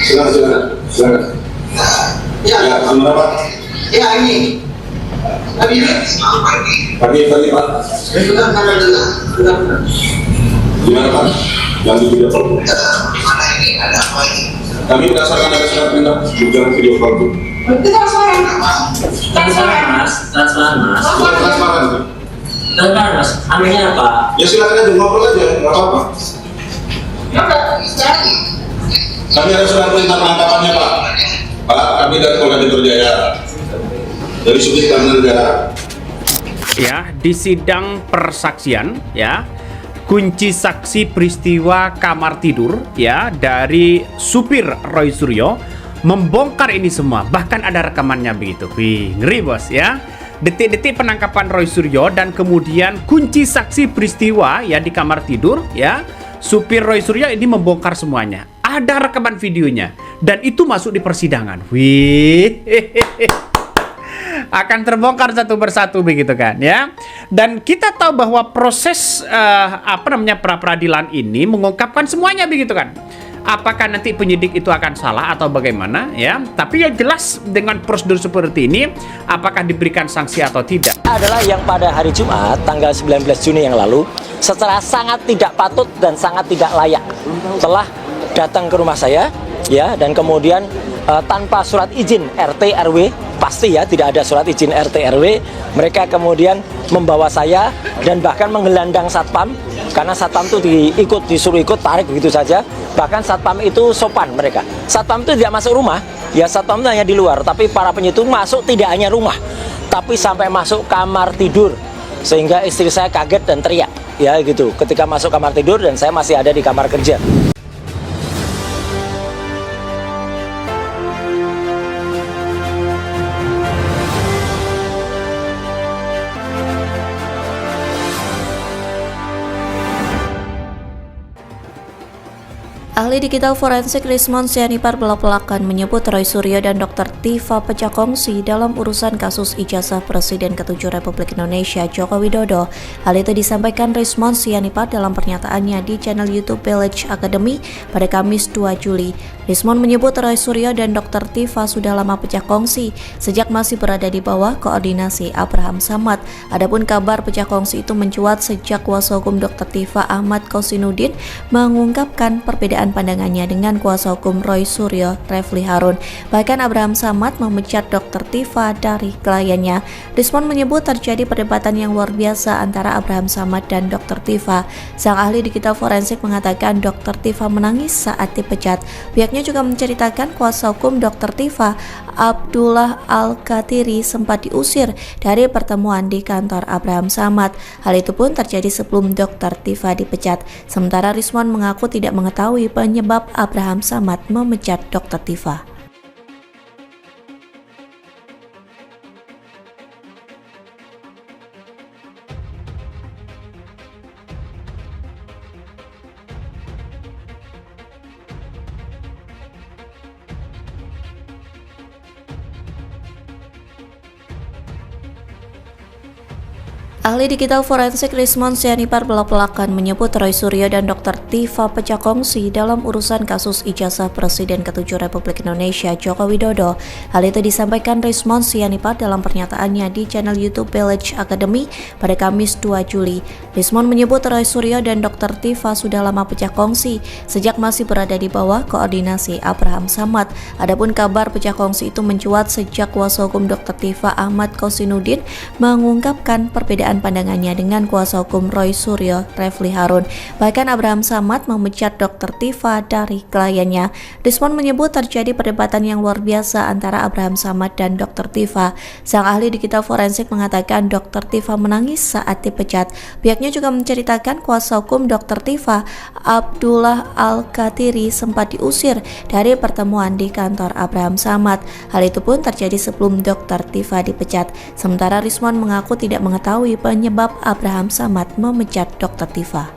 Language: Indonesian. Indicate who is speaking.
Speaker 1: Silakan. Ya, gimana Pak?
Speaker 2: Ya ini. Pagi
Speaker 1: Pak. Gimana Pak? Yang di video call.
Speaker 2: Mana ini ada apa ini?
Speaker 1: Kami berdasarkan ada surat perintah bukan video call Bu.
Speaker 2: Transparan
Speaker 3: Mas. Transparan mas. Anunya apa?
Speaker 1: Ya silakan aja ngobrol aja, nggak apa-apa. Kami ada surat perintah penangkapannya Pak. Pak, kami dari Polda Metro Jaya. Dari Subdit Keamanan Negara.
Speaker 4: Ya, di sidang persaksian ya, kunci saksi peristiwa kamar tidur ya dari supir Roy Suryo membongkar ini semua, bahkan ada rekamannya begitu. Wih, ngeri bos ya. Detik-detik penangkapan Roy Suryo dan kemudian kunci saksi peristiwa ya di kamar tidur ya. Supir Roy Suryo ini membongkar semuanya. Ada rekaman videonya dan itu masuk di persidangan. Wih. Akan terbongkar satu persatu begitu kan ya. Dan kita tahu bahwa proses pra peradilan ini mengungkapkan semuanya begitu kan. Apakah nanti penyidik itu akan salah atau bagaimana ya? Tapi yang jelas dengan prosedur seperti ini apakah diberikan sanksi atau tidak
Speaker 5: adalah yang pada hari Jumat tanggal 19 Juni yang lalu secara sangat tidak patut dan sangat tidak layak telah datang ke rumah saya ya, dan kemudian tanpa surat izin RT RW, pasti ya tidak ada surat izin RT RW, mereka kemudian membawa saya dan bahkan menggelandang satpam karena satpam itu disuruh ikut tarik begitu saja. Bahkan satpam itu sopan mereka. Satpam itu tidak masuk rumah, ya satpam itu hanya di luar, tapi para penyitung masuk tidak hanya rumah, tapi sampai masuk kamar tidur, sehingga istri saya kaget dan teriak ya gitu ketika masuk kamar tidur dan saya masih ada di kamar kerja.
Speaker 6: Ahli digital forensik Rismond Sianipar belak-belakan menyebut Roy Suryo dan Dr. Tifa pecah kongsi dalam urusan kasus ijazah Presiden ke-7 Republik Indonesia Joko Widodo. Hal itu disampaikan Rismond Sianipar dalam pernyataannya di channel YouTube Village Academy pada Kamis 2 Juli. Rismond menyebut Roy Suryo dan Dr. Tifa sudah lama pecah kongsi sejak masih berada di bawah koordinasi Abraham Samad. Adapun kabar pecah kongsi itu mencuat sejak kuasa hukum Dr. Tifa Ahmad Kosinudin mengungkapkan perbedaan pandangannya dengan kuasa hukum Roy Suryo, Refli Harun. Bahkan Abraham Samad memecat Dr. Tifa dari kliennya. Rismond menyebut terjadi perdebatan yang luar biasa antara Abraham Samad dan Dr. Tifa. Sang ahli digital forensik mengatakan Dr. Tifa menangis saat dipecat. Pihaknya juga menceritakan kuasa hukum Dr. Tifa, Abdullah Al-Katiri, sempat diusir dari pertemuan di kantor Abraham Samad. Hal itu pun terjadi sebelum Dr. Tifa dipecat. Sementara Rismond mengaku tidak mengetahui penyebab Abraham Samad memecat Dr. Tifa. Ahli digital forensik Rismond Sianipar belak-belakan menyebut Roy Suryo dan Dr. Tifa pecah kongsi dalam urusan kasus ijazah Presiden ke-7 Republik Indonesia Joko Widodo. Hal itu disampaikan Rismond Sianipar dalam pernyataannya di channel YouTube Village Academy pada Kamis 2 Juli. Rismond menyebut Roy Suryo dan Dr. Tifa sudah lama pecah kongsi sejak masih berada di bawah koordinasi Abraham Samad. Adapun kabar pecah kongsi itu mencuat sejak kuasa hukum Dr. Tifa Ahmad Kosinudin mengungkapkan perbedaan pandangannya dengan kuasa hukum Roy Suryo, Refli Harun. Bahkan Abraham Samad memecat Dr. Tifa dari kliennya. Rismond menyebut terjadi perdebatan yang luar biasa antara Abraham Samad dan Dr. Tifa. Sang ahli digital forensik mengatakan Dr. Tifa menangis saat dipecat. Pihaknya juga menceritakan kuasa hukum Dr. Tifa, Abdullah Al-Katiri, sempat diusir dari pertemuan di kantor Abraham Samad. Hal itu pun terjadi sebelum Dr. Tifa dipecat. Sementara Rismond mengaku tidak mengetahui penyebab Abraham Samad memecat Dr. Tifa.